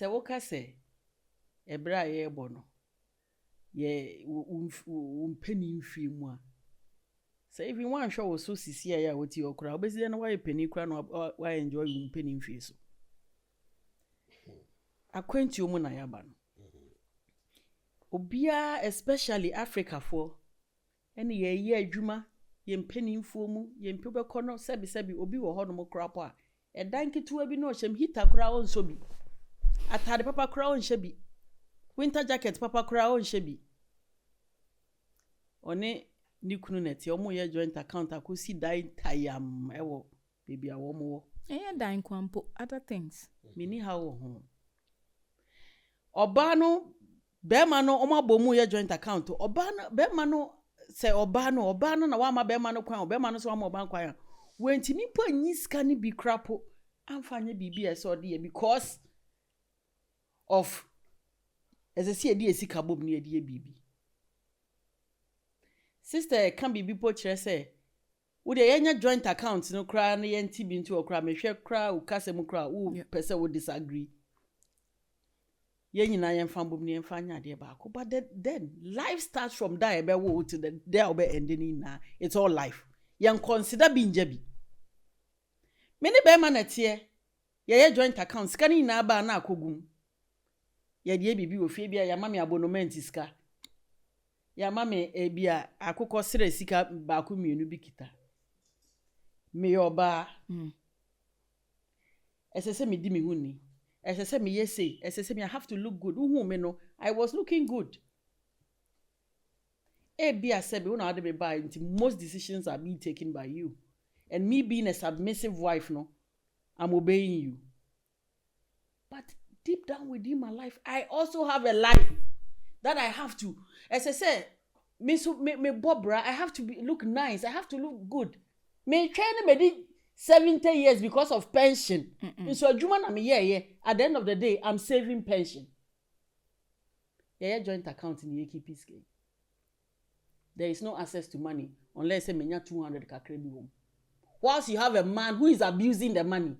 se woka se ebra ye bono ye umpeni mfi mu a say if you want show so sisi ya woti okura obezi na why penny kura no why enjoy umpeni mfi so akwenti omu na yaba no obia especially Africa for ene ye adwuma ye mpeni mfo mu ye mpe bekọ no sebi obi wo ho no mo kura po a edan ketewa bi no hyem hita kura on so bi atade papa kura on hye bi winter jacket papa kura on hye bi one ni kunu neti omo ye joint account akosi dai tayam ewo baby awomo wo dan kwampo other things mini how ho oba no be ma no omo abomu ye joint account oba no be ma no se oba no na wa ma be ma no kwan be ma no so ma oba kwan wentimi po nyiska ni bi krapo amfanye bibi eso de because of as I see a sika bob ni ade bibi sister can be po kire say wo de yenya joint account no kra na yenti bi nti okra mehwe kra u kasem kra u pese wo disagree yenyina yemfa bob ni yemfa anya de ba ko but then life starts from there ebe wo to the there be ending na it's all life yen consider bi njabi many be ma na tie ye joint account sika ni na ba na akogum ye de bibi wo fie bia ya mame abonnement sika ya mame bia akokọ sere sika ba ko mienu bi kita me yoba esese me di me huni esese me yese esese me I have to look good who me no I was looking good bia sebe una ade be buy until most decisions are being taken by you and me being a submissive wife no I'm obeying you but deep down within my life I also have a life that I have to as I say me bobra I have to look nice I have to look good me train me 70 years because of pension so adwuma na me at the end of the day I'm saving pension joint account in keep scheme there is no access to money unless say menya 200 kakra bi wom whilst you have a man who is abusing the money